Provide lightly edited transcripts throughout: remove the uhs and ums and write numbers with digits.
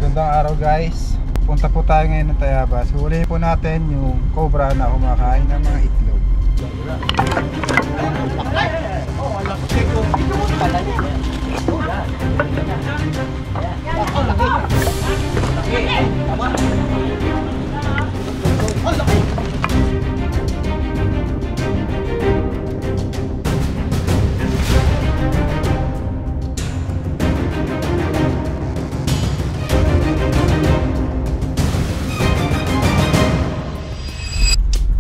Magandang araw guys. Punta po tayo ngayon ng Tayabas. Hulihin po natin yung cobra na kumakain ng mga itlog.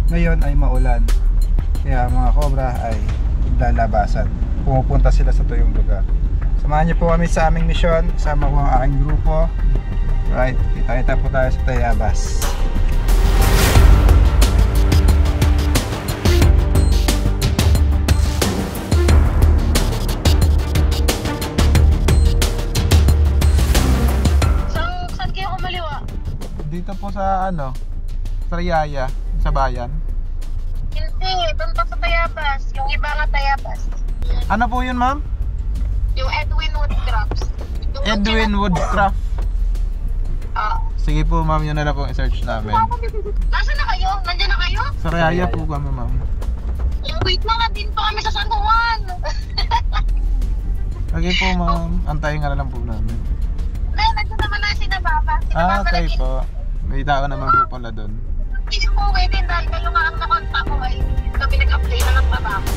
Ngayon ay maulan, kaya mga cobra ay lalabasan. Pumupunta sila sa tuyong lugar. Samahan niyo po kami sa aming misyon. Kasama ko ang aking grupo. Right, kita-kita po tayo sa Tayabas. Saan kayo kumaliwa? Dito po sa Sariaya, sa bayan. Hindi, doon pa sa Tayabas. Yung iba nga Tayabas. Ano po yun, ma'am? Yung Edwin Woodcrafts. Edwin Woodcraft. Sige po, ma'am, yun na lang po i-search namin. Nasaan na kayo? Nandiyan na kayo? Sariaya po kami, ma'am. Wait na nga, din pa kami sa San Juan. Okay po, ma'am. Antayin nga na lang po namin. Hindi, nandiyan naman na sinababa. Okay po. May tao naman po pala doon. Hindi ko din dahil kayo nga ang nakontak ko ay kami nag-apply na ng trabaho.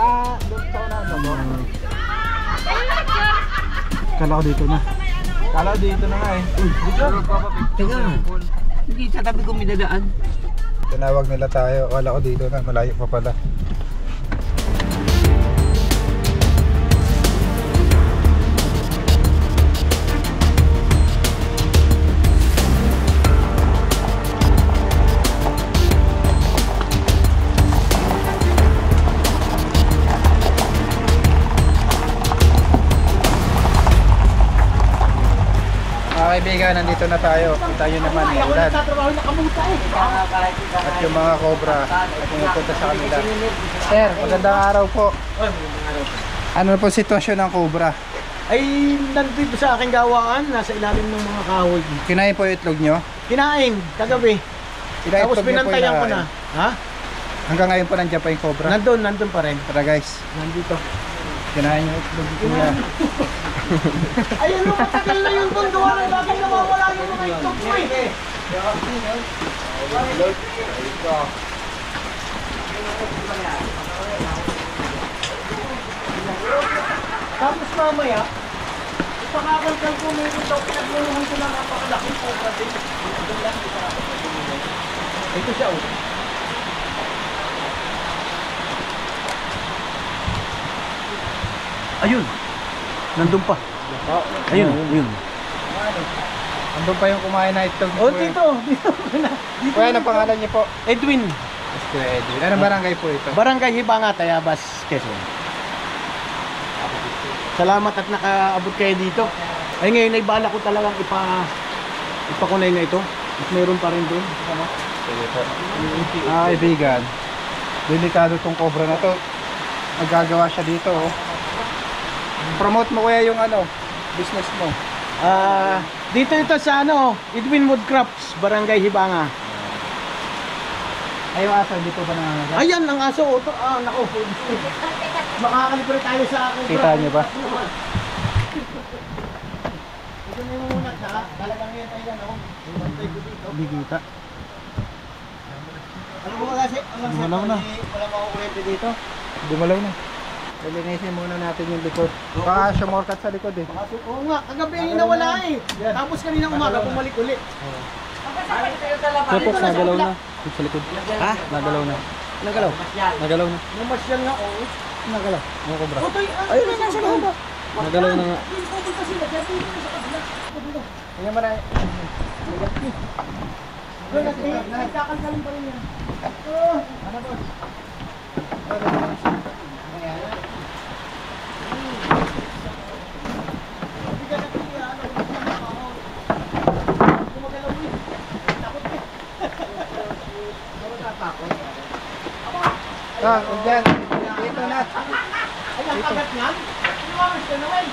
Doon sa unahan mo. Kala ko dito na. Kala ko dito na nga eh. Dito. Teka, hindi sa tabi ko may dadaan. Tinawag nila tayo. Kala ko dito na. Malayo pa pala. Mga kaibigan, nandito na tayo. Kita nyo naman, ulan. At yung mga cobra ay pumupunta sa kanila. Sir, magandang araw po. Ano po sitwasyon ng cobra? Ay, nandito sa aking gawaan, nasa ilalim ng mga kahoy. Kinain po yung itlog nyo? Kinain, kagabi. Ilang Tapos itlog nyo po pinantayan ko na. inakain? Ha? Hanggang ngayon po nandiyan pa yung cobra? Nandun pa rin. Tara guys, Nandito. kinain yung itlog niya. Ayun, matagal na yun doon. Gawa ng lagi nawawala yung mga itlog ko eh. Tapos mamaya, ipakakalkal ko meron daw pinagluluhan ko ng napakalaking cobra din. Ito siya oh. Ayun. Nandun pa. Ayun, ayun. Andun pa yung kumain na itlog Oh, niyo. dito. Dito. Kuya, anong pangalan niyo po? Edwin. Mr. Edwin. Anong barangay po ito? Barangay Hibanga, Tayabas, Quezon. Salamat at nakaabot kayo dito. Ay ngayon ay bala ko talagang ipakunay na ito. At mayroon pa rin doon. Sige po. Kaibigan, delikado tong cobra na to. Magagawa siya dito oh. Promote mo kuya yung business mo. Dito ito sa Edwin Woodcrafts, Barangay Hibanga. Ay yung aso, hindi po ba nangangagat? Ayan ang aso. Nako. Makakalibre tayo sa akin. Kita niyo ba? Ito na yung muna ha. Talagang yan tayo ako. Bantay ko dito. Hindi kita. Alam mo kasi, Dumalaw na. wala makukuwente dito. Dumalaw na. Lilinisin muna natin yung likod. Baka shortcut sa likod eh. Oo nga, kagabi nawala eh. Tapos kanina umaga bumalik ulit. Tapos nagalaw na. Dito sa likod. Ha? Nagalaw na. Nagalaw? Nagalaw na. Namasyal nga oo. Nagalaw. Mga cobra. Otoy, ayun na nasa loob. Nagalaw na nga. Pupunta sila, dyan dito na sa kabila. Tingnan mo na. Nagkakalkalin pa rin yan. Ano boss? Ah, dyan. Dito na. Ay, ang kagat niyan? Inuwamis ka naman.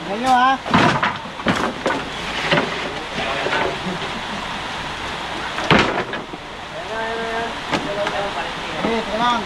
Ano ha? Ito lang.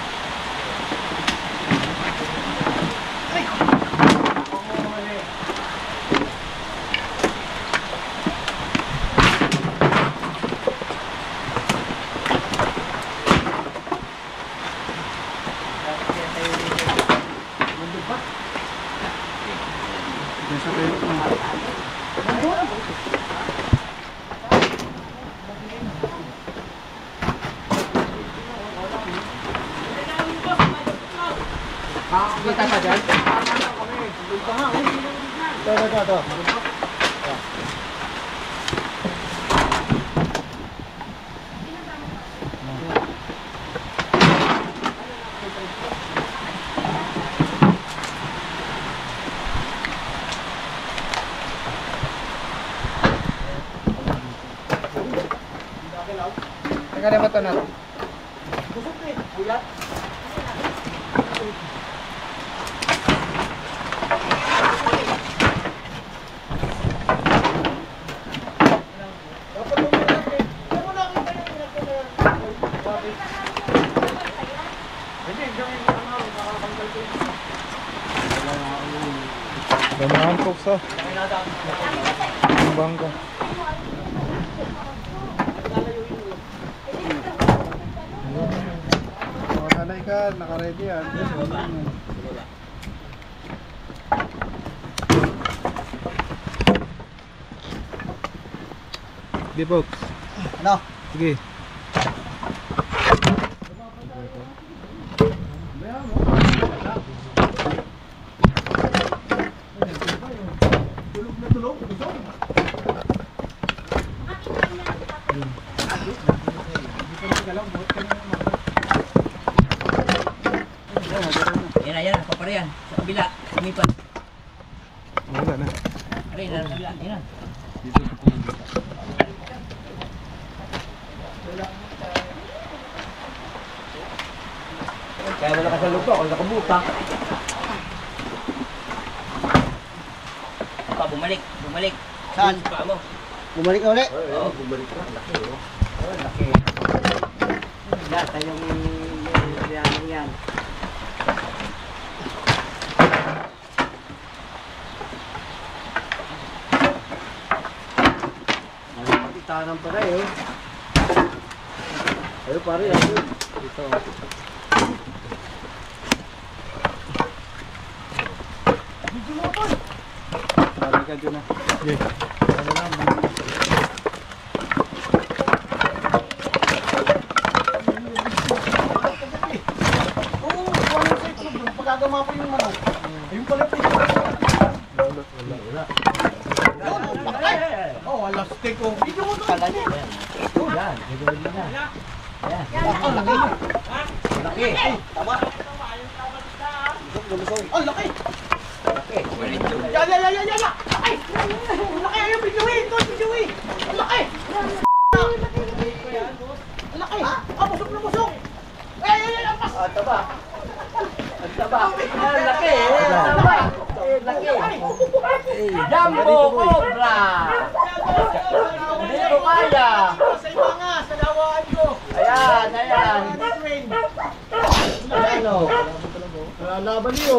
Kita pa dyan? Ito. Teka na ba ito natin? Ganahan po sa bangka. Nakalay ka, nakaready yan. Di folks. Ano? Sige. Yan, paparayan. Sa kabila, lumipat. Wala na. Aray, sa kabila, yan. Kaya wala ka sa lupa, kung nakabuta. Pa, bumalik. Saan? Pa mo. Bumalik ka ulit? Oo, bumalik ka. Laki, oh. Oo, laki. Data yung yan. Tanang pa kayo. Ayo pare, ako. Dito. Balik ka dyan na. Okay. Ano lang. Pagkagama pa yung manok. Ayun pala po. Wala. Oh, alas steak ko. Video mo to. Kala niya. Oh, yan. Gagawin mo na. Yan. Oh, laki. Laki. Tama. Oh, laki. Laki. Yan. Ay! Laki, ayun, videoin. Ito, videoin. Ang laki. Ang laki. Ah, busog na busog. Ay, ang pas. Ah, taba. Ang taba. Ang laki. Ang taba. Laki. Jumbo Cobra. Hindi ko kaya. Sa iba nga, sa lawaan ko. Ayan. Ayan o. Laban niyo.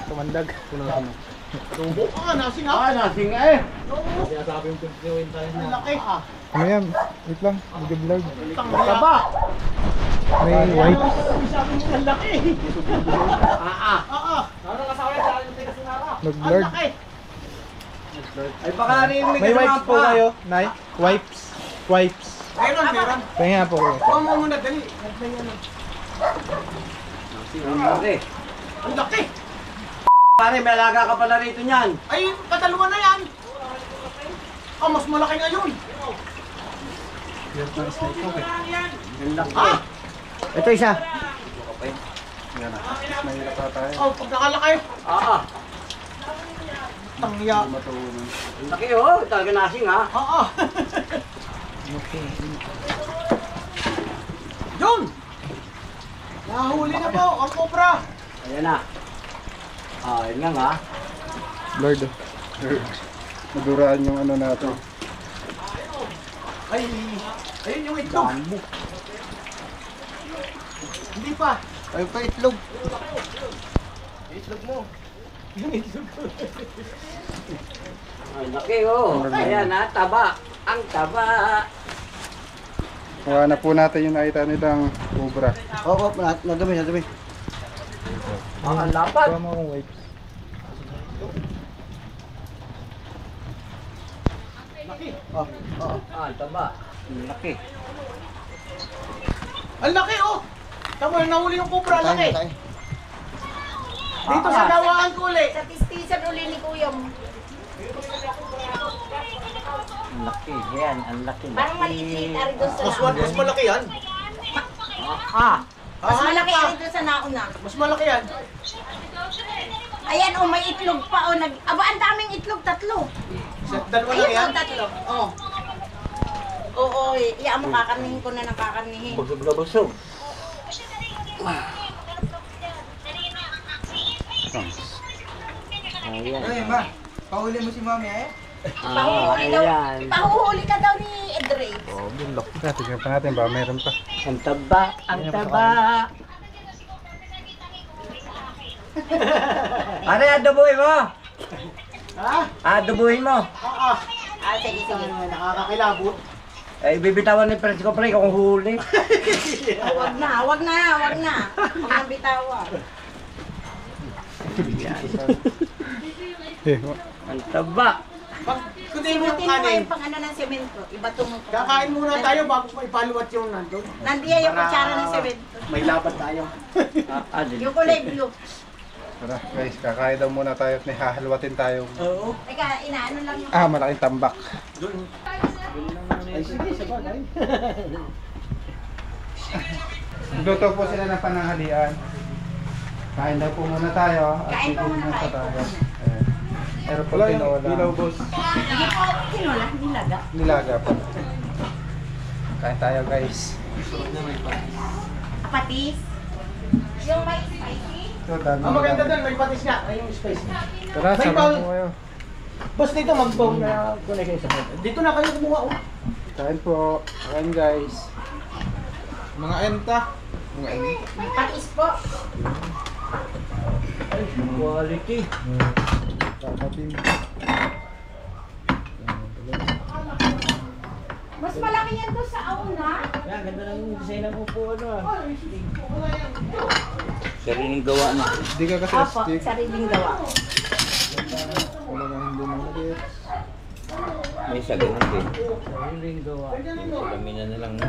Tumandag. Tubo ka nga, nasing ha. Nasing eh. Sinasabi yung pagkiwin tayo na. Ang laki. Ano yan? Wait lang. Medyo blurred. Taba. May white. Sabi mo ang laki. Parang kasama yan sa akin yung tinasinara. Nag-blurred. Ang laki. Ay baka narinig May wipes po kayo, Nay? Wipes. Meron. Pahinga po kayo. Huwag mo muna, dali. Ang laki. Pare, may alaga ka pala rito niyan. Ay, pataluan na yan. Mas malaki ngayon. Yan ang snake hook eh. Ang laki. Ito isa. Yan na. Mahirap pa tayo. Oh, pagkakalaki. Oo. Tangya. Matuunong. Ang laki oh. Talaga nasing ha. Oo. Yun! Nahuli na po ang cobra. Ayan na. Yun nga nga. Lord. Maduraan yung ano natin. Ay, ayun yung itlog. Bambu. Hindi pa. Ayun pa itlog. Itlog mo. Yung itlog ko. Ay, laki oh. Ayan ha. Taba. Ang taba. Kuha na po natin yung nakita nilang cobra. Oo, nadumi. Ang lapad. Kuha mo akong wipes. Laki. Ang taba. Ang laki. Ang laki oh! Tama, nahuli yung cobra, ang laki. Dito sa gawaan ko ulit. Sa tistisan uli ni Kuya mo. Ang laki. Yan. Ang laki. Parang maliit-liit ari doon sa Mas nauna. malaki yan. Mas malaki ari doon sa nauna. Mas malaki yan. Ayan oh, may itlog pa oh. Aba, ang daming itlog, 3. Dalawa lang yan. Ayun oh, 3. Oh. Oo, iya mo kakarnihin ko na ng kakarnihin. Busog na busog. Ayan. Ma, pahuli mo si mami eh? Pahuhuli daw. Ayan. Pahuhuli ka daw ni Edre. Oh, bulok. Tignan pa natin ba meron pa. Ang taba. Ang taba. Ano adobuhin mo? Ha? Adobuhin mo. Oo. Ah, sige, sige. Nakakakilabot. Eh, bibitawan ni Prince ko pre kung huli. Wag na. Wag nang bitawan. Ang taba. Pag kunin mo yung Simutin mo kanin, yung pang-ano ng semento. Ibato mo. kakain muna tayo bago mo ipaluwat yung nandun. Nandiyan yung kutsara ng semento. May laban tayo. Yung kulay blue. Tara guys, kakain daw muna tayo at may hahalwatin tayong Oo. Teka, inaano lang yung... malaking tambak. Ay sige, sabagay. Luto po sila ng pananghalian. Kain daw po muna tayo. At Kain po muna titignan pa tayo. Ayan. Meron po tinola. boss. Sige po, tinola, nilaga. Nilaga po. Kain tayo guys. Patis. Yung may spicy. Ito, dami Ang maganda na. doon, may patis nga. Ay, yung spice. Tara, May sama bawal. po kayo. Boss, dito mag-bong na kunay kayo sa pwede. Dito na kayo kumuha. Oh. Kain po. Kain guys. Mga enta. Patis po. Quality. Tapatin. Mas malaki yan doon sa auna. Yan, ganda lang yung design ng upo ano ah. Sariling gawa na. Hindi ka kasi Opo, stick. sariling gawa. Wala nga hindi mo ulit. May isa ganun din. Sariling gawa. Salamin na lang no.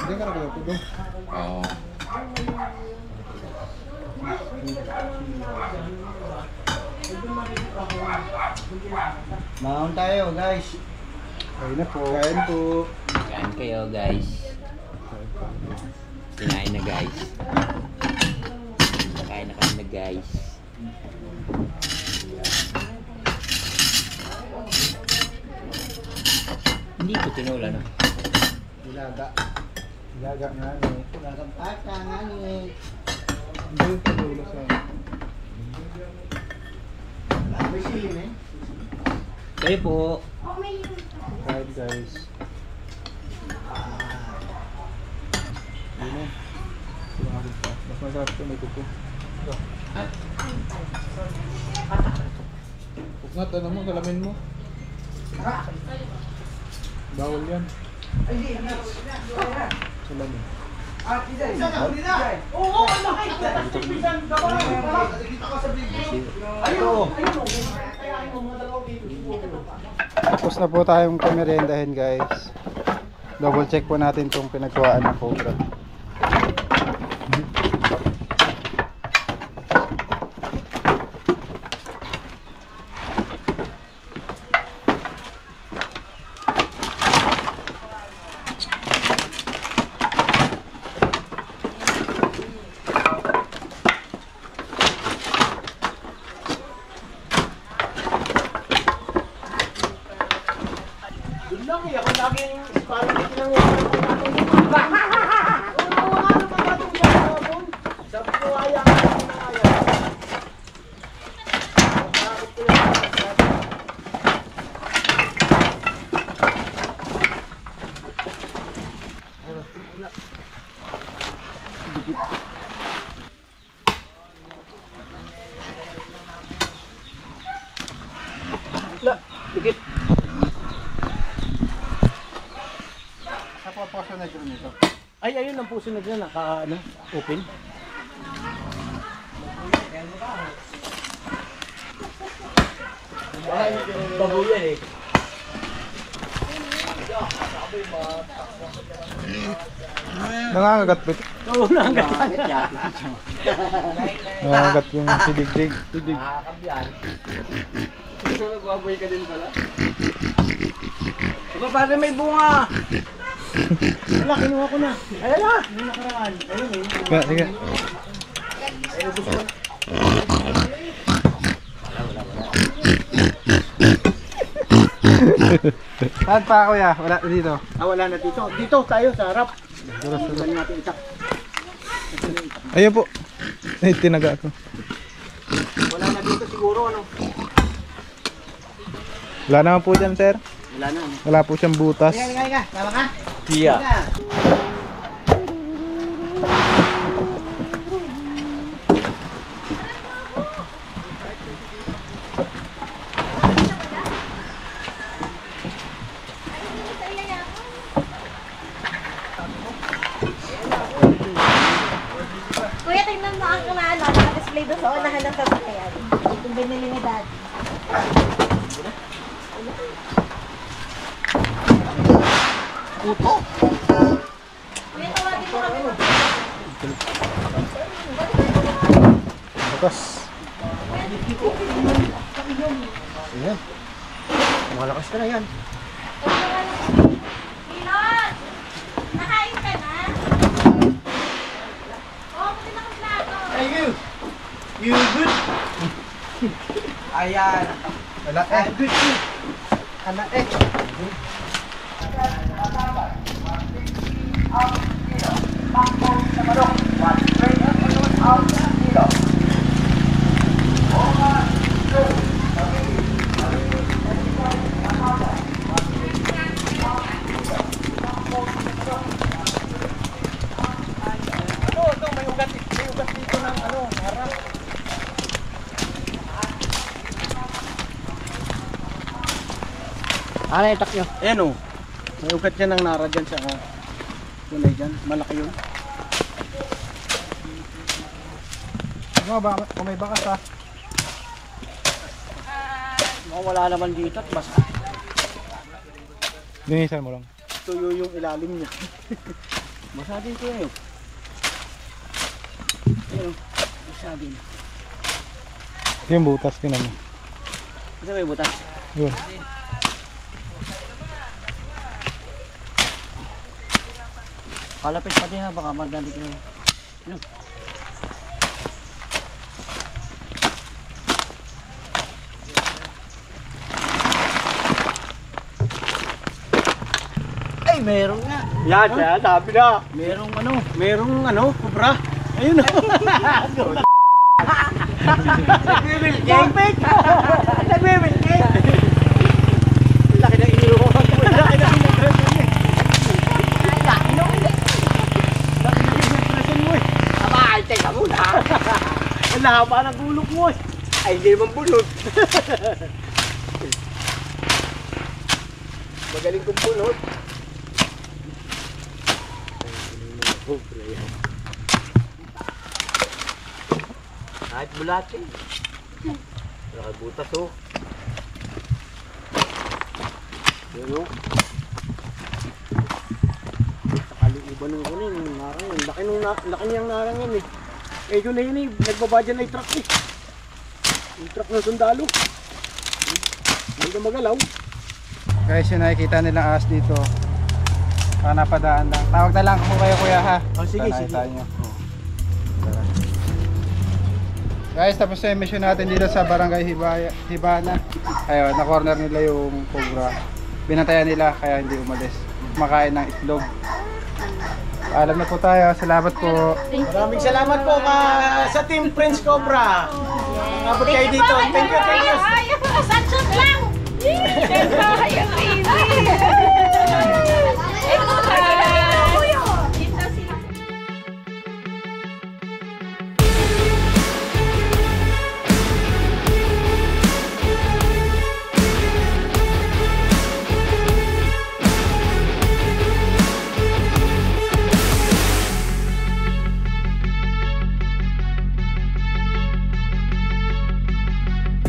Hindi ka rin po doon. Oo. Maon tayo, guys. Kain na po. Kain po. Kain kayo guys. Kinain na guys. Kain na kami na guys. Hindi ko tinula no. Nilaga. Nilaga nga eh. Lagang pata nga ni. Hindi yung palulo sa... May silim eh. Kayo po. Oh, may... Kain guys. Yun na. Sumakit pa. Mas masarap ito may kuko. Pugnat, ano mo? Salamin mo. Bawal yan. Salamin. Oo, ang laki. Pisan, gawa lang. Nakikita ko sa video. Ayun. Tapos na po tayong pameriendahin guys. Double check po natin itong pinagkuhaan ng cobra. Yun lang eh, ako laging parang tinanguhan ko natin. Sabi ko, ayaw ka na ayaw. Dikit. Sa puso na dyan nito. Ay, ayun ang puso na dyan, open. Babuyan eh. Nangangagat ba ito? Oo, nangagat. Nangangagat yung sidigdig. Nagbaboy ka din pala. Diba pare may bunga? Wala, kinuha ko na. Ayan na! May nakaraan. Ayun eh. Sige. Saan pa kuya? Wala dito. Wala na dito. Dito tayo sa harap. Saan natin itak? Ayun po. Ay, tinaga ko. Wala na dito siguro ano? Wala naman po dyan, sir. Wala na. Wala po siyang butas. Higa. Tama ka? Iya. Kuya, tingnan mo ang naka-display doon sa unahan ng sasakyan. Yung binili ni Dad. Kuya, tawagin mo kami. Butas. Ayan. Malakas ka na yan. Pilot! Nakain ka na? Oo, pati na kang plato. Hey you! You good? Ayan. Wala eh. Good you. Ano eh? May ugat dito ng harap. Ano itak nyo? Ayan o. May ugat yan ng nara dyan sa kulay dyan. Malaki yun. Kung may bakas ha. Wala naman dito at basta. Linisan mo lang. Tuyo yung ilalim niya. Basa din ito yun. Ayan o. Basa din. Ito yung butas ko naman. Kasi may butas. Yun. Kalapit pa din ha. Baka magdali ko. Yun. Ay, meron nga. Yan, sabi na. Merong kubra. Ayun na. Nagbibilking. Nagbibilking. Laki na iniwan. Laki na iniwan. Laki na iniwan mo eh. Aba, ay, teka muna. Ang haba ng gulok mo eh. Ay, hindi naman bunot. Magaling kong bunot. Kahit bulate. Nakabutas oh. Yun oh. Banong ko rin, narang yun. Laki niyang narang yun eh. Eh yun na yun eh, nagbaba dyan na yung truck eh. Yung truck ng sundalo. Hindi ka magalaw. Guys, yung nakikita nilang ahas dito, napadaan lang. Tawag na lang kung kayo kuya ha. Oh, sige, Basta sige. nakita nyo. Tara. Guys, tapos na yung mission natin dito sa Barangay Hibana. Ayun, na corner nila yung cobra. Binantayan nila kaya hindi umalis. Kumakain ng itlog. Alam na po tayo. Salamat po. Maraming salamat po sa Team Prince Cobra. Abot kayo dito. Thank you, thank you. Saan